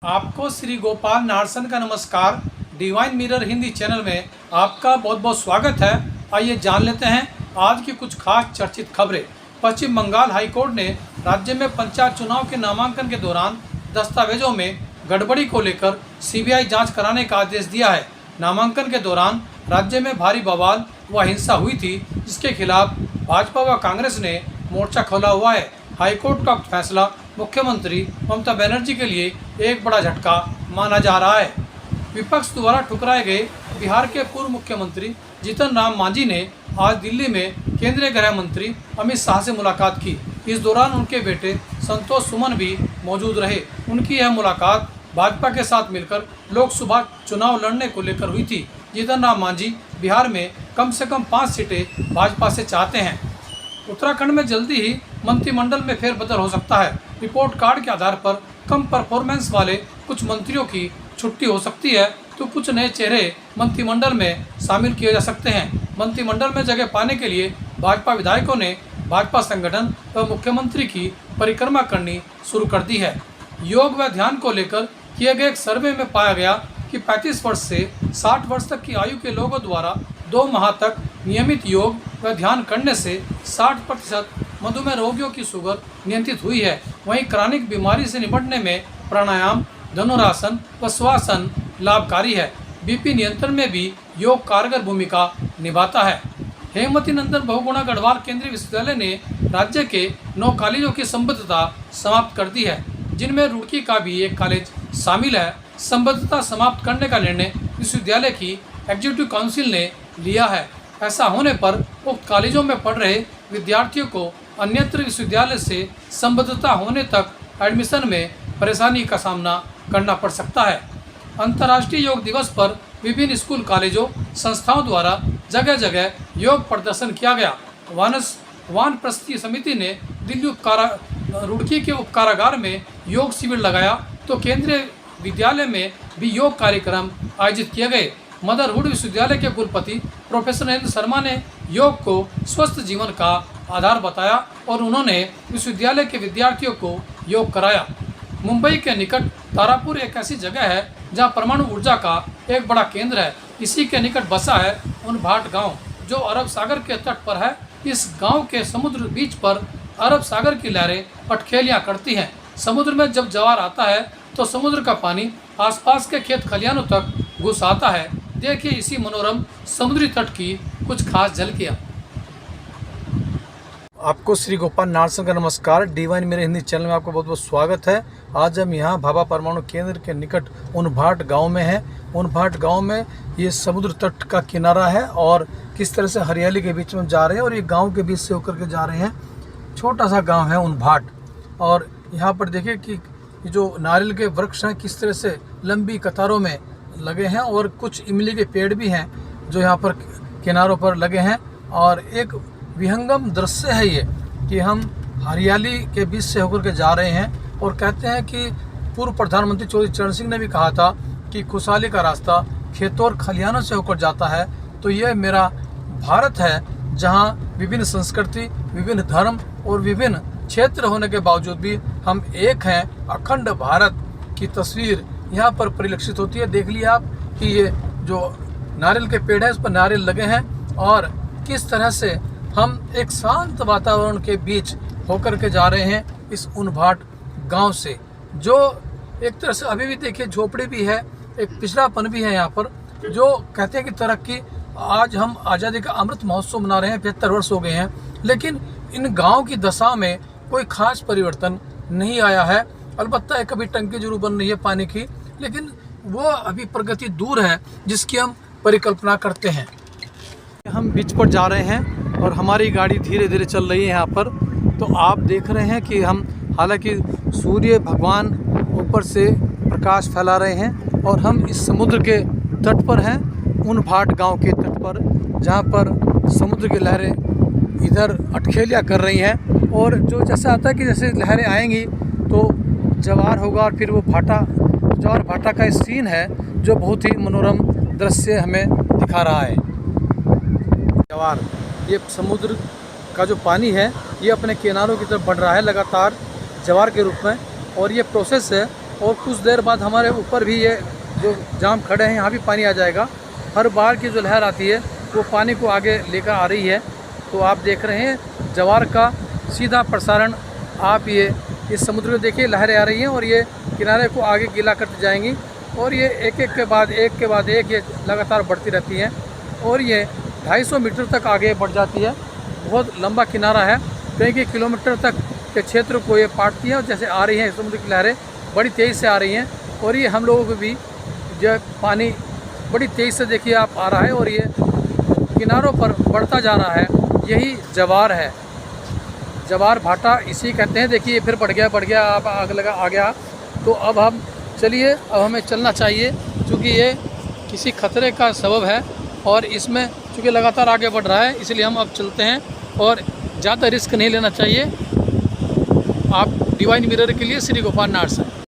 आपको श्री गोपाल नारसन का नमस्कार। डिवाइन मिरर हिंदी चैनल में आपका बहुत बहुत स्वागत है। आइए जान लेते हैं आज की कुछ खास चर्चित खबरें। पश्चिम बंगाल हाईकोर्ट ने राज्य में पंचायत चुनाव के नामांकन के दौरान दस्तावेजों में गड़बड़ी को लेकर सीबीआई जांच कराने का आदेश दिया है। नामांकन के दौरान राज्य में भारी बवाल व हिंसा हुई थी, जिसके खिलाफ भाजपा व कांग्रेस ने मोर्चा खोला हुआ है। हाईकोर्ट का फैसला मुख्यमंत्री ममता बनर्जी के लिए एक बड़ा झटका माना जा रहा है। विपक्ष द्वारा ठुकराए गए बिहार के पूर्व मुख्यमंत्री जीतन राम मांझी ने आज दिल्ली में केंद्रीय गृह मंत्री अमित शाह से मुलाकात की। इस दौरान उनके बेटे संतोष सुमन भी मौजूद रहे। उनकी यह मुलाकात भाजपा के साथ मिलकर लोकसभा चुनाव लड़ने को लेकर हुई थी। जीतन राम मांझी बिहार में कम से कम 5 सीटें भाजपा से चाहते हैं। उत्तराखंड में जल्दी ही मंत्रिमंडल में फेरबदल हो सकता है। रिपोर्ट कार्ड के आधार पर कम परफॉर्मेंस वाले कुछ मंत्रियों की छुट्टी हो सकती है, तो कुछ नए चेहरे मंत्रिमंडल में शामिल किए जा सकते हैं। मंत्रिमंडल में जगह पाने के लिए भाजपा विधायकों ने भाजपा संगठन व मुख्यमंत्री की परिक्रमा करनी शुरू कर दी है। योग व ध्यान को लेकर किए गए एक सर्वे में पाया गया कि 35 वर्ष से 60 वर्ष तक की आयु के लोगों द्वारा 2 माह तक नियमित योग व ध्यान करने से 60% मधुमेह रोगियों की शुगर नियंत्रित हुई है। वहीं क्रॉनिक बीमारी से निपटने में प्राणायाम, धनुरासन व श्वासन लाभकारी है। बीपी नियंत्रण में भी योग कारगर भूमिका निभाता है। हेमवती नंदन बहुगुणा गढ़वाल केंद्रीय विश्वविद्यालय ने राज्य के 9 कॉलेजों की संबद्धता समाप्त कर दी है, जिनमें रुड़की का भी एक कॉलेज शामिल है। संबद्धता समाप्त करने का निर्णय विश्वविद्यालय की एग्जीक्यूटिव काउंसिल ने लिया है। ऐसा होने पर उक्त कॉलेजों में पढ़ रहे विद्यार्थियों को अन्यत्र विश्वविद्यालय से संबद्धता होने तक एडमिशन में परेशानी का सामना करना पड़ सकता है। अंतर्राष्ट्रीय योग दिवस पर विभिन्न स्कूल कॉलेजों संस्थाओं द्वारा जगह जगह योग प्रदर्शन किया गया। वानप्रस्थी समिति ने दिल्ली रुड़की के उपकारागार में योग शिविर लगाया, तो केंद्रीय विद्यालय में भी योग कार्यक्रम आयोजित किए गए। मदरहुड विश्वविद्यालय के कुलपति प्रोफेसर नरेंद्र शर्मा ने योग को स्वस्थ जीवन का आधार बताया और उन्होंने विश्वविद्यालय के विद्यार्थियों को योग कराया। मुंबई के निकट तारापुर एक ऐसी जगह है जहां परमाणु ऊर्जा का एक बड़ा केंद्र है। इसी के निकट बसा है उनभाट गांव, जो अरब सागर के तट पर है। इस गांव के समुद्र बीच पर अरब सागर की लहरें अटखेलियां करती हैं। समुद्र में जब ज्वार आता है तो समुद्र का पानी आसपास के खेत खलिहानों तक घुस आता है। देखिए इसी मनोरम समुद्री तट की कुछ खास झलकियाँ। आपको श्री गोपाल नारसन का नमस्कार। डिवाइन मेरे हिंदी चैनल में आपका बहुत बहुत स्वागत है। आज हम यहाँ भाभा परमाणु केंद्र के निकट उनभाट गांव में हैं। उनभाट गांव में ये समुद्र तट का किनारा है और किस तरह से हरियाली के बीच में जा रहे हैं और ये गांव के बीच से होकर के जा रहे हैं। छोटा सा गांव है उनभाट, और यहाँ पर देखिए कि जो नारियल के वृक्ष हैं किस तरह से लंबी कतारों में लगे हैं, और कुछ इमली के पेड़ भी हैं जो यहाँ पर किनारों पर लगे हैं। और एक विहंगम दृश्य है ये कि हम हरियाली के बीच से होकर के जा रहे हैं, और कहते हैं कि पूर्व प्रधानमंत्री चौधरी चरण सिंह ने भी कहा था कि खुशहाली का रास्ता खेतों और खलिहानों से होकर जाता है। तो यह मेरा भारत है जहाँ विभिन्न संस्कृति, विभिन्न धर्म और विभिन्न क्षेत्र होने के बावजूद भी हम एक हैं। अखंड भारत की तस्वीर यहाँ पर परिलक्षित होती है। देख लिया आप कि ये जो नारियल के पेड़ है उस पर नारियल लगे हैं, और किस तरह से हम एक शांत वातावरण के बीच होकर के जा रहे हैं इस उनभाट गांव से, जो एक तरह से अभी भी देखिए झोपड़ी भी है, एक पिछड़ापन भी है यहाँ पर। जो कहते हैं कि तरक्की, आज हम आज़ादी का अमृत महोत्सव मना रहे हैं, 75 वर्ष हो गए हैं, लेकिन इन गांव की दशा में कोई खास परिवर्तन नहीं आया है। अलबत्ता एक अभी टंकी जरूर बन रही है पानी की, लेकिन वो अभी प्रगति दूर है जिसकी हम परिकल्पना करते हैं। हम बीच पर जा रहे हैं और हमारी गाड़ी धीरे धीरे चल रही है यहाँ पर। तो आप देख रहे हैं कि हम, हालांकि सूर्य भगवान ऊपर से प्रकाश फैला रहे हैं, और हम इस समुद्र के तट पर हैं, उनभाट गांव के तट पर, जहाँ पर समुद्र की लहरें इधर अटखेलियाँ कर रही हैं। और जो जैसा आता है कि जैसे लहरें आएंगी तो ज्वार होगा, और फिर वो ज्वार भाटा का सीन है जो बहुत ही मनोरम दृश्य हमें दिखा रहा है। ज्वार, ये समुद्र का जो पानी है ये अपने किनारों की तरफ बढ़ रहा है लगातार ज्वार के रूप में, और ये प्रोसेस है और कुछ देर बाद हमारे ऊपर भी ये जो जहाँ हम खड़े हैं यहाँ भी पानी आ जाएगा। हर बार की जो लहर आती है वो पानी को आगे लेकर आ रही है। तो आप देख रहे हैं ज्वार का सीधा प्रसारण। आप ये इस समुद्र में देखिए, लहरें आ रही हैं और ये किनारे को आगे गीला करती जाएंगी और ये एक के बाद एक ये लगातार बढ़ती रहती हैं और ये 250 मीटर तक आगे बढ़ जाती है। बहुत लंबा किनारा है, कई किलोमीटर तक के क्षेत्र को ये पाटती है और जैसे आ रही हैं समुद्र की लहरें बड़ी तेज़ से आ रही हैं और ये हम लोगों को भी जो पानी बड़ी तेज़ से देखिए आप आ रहा है और ये किनारों पर बढ़ता जा रहा है। यही ज्वार है, ज्वार भाटा इसी कहते हैं। देखिए फिर बढ़ गया, आप आग लगा आ गया। तो अब हम चलिए, अब हमें चलना चाहिए क्योंकि ये किसी खतरे का सबब है और इसमें चूँकि लगातार आगे बढ़ रहा है, इसलिए हम अब चलते हैं और ज़्यादा रिस्क नहीं लेना चाहिए। आप डिवाइन मिरर के लिए श्री गोपाल नार्सन।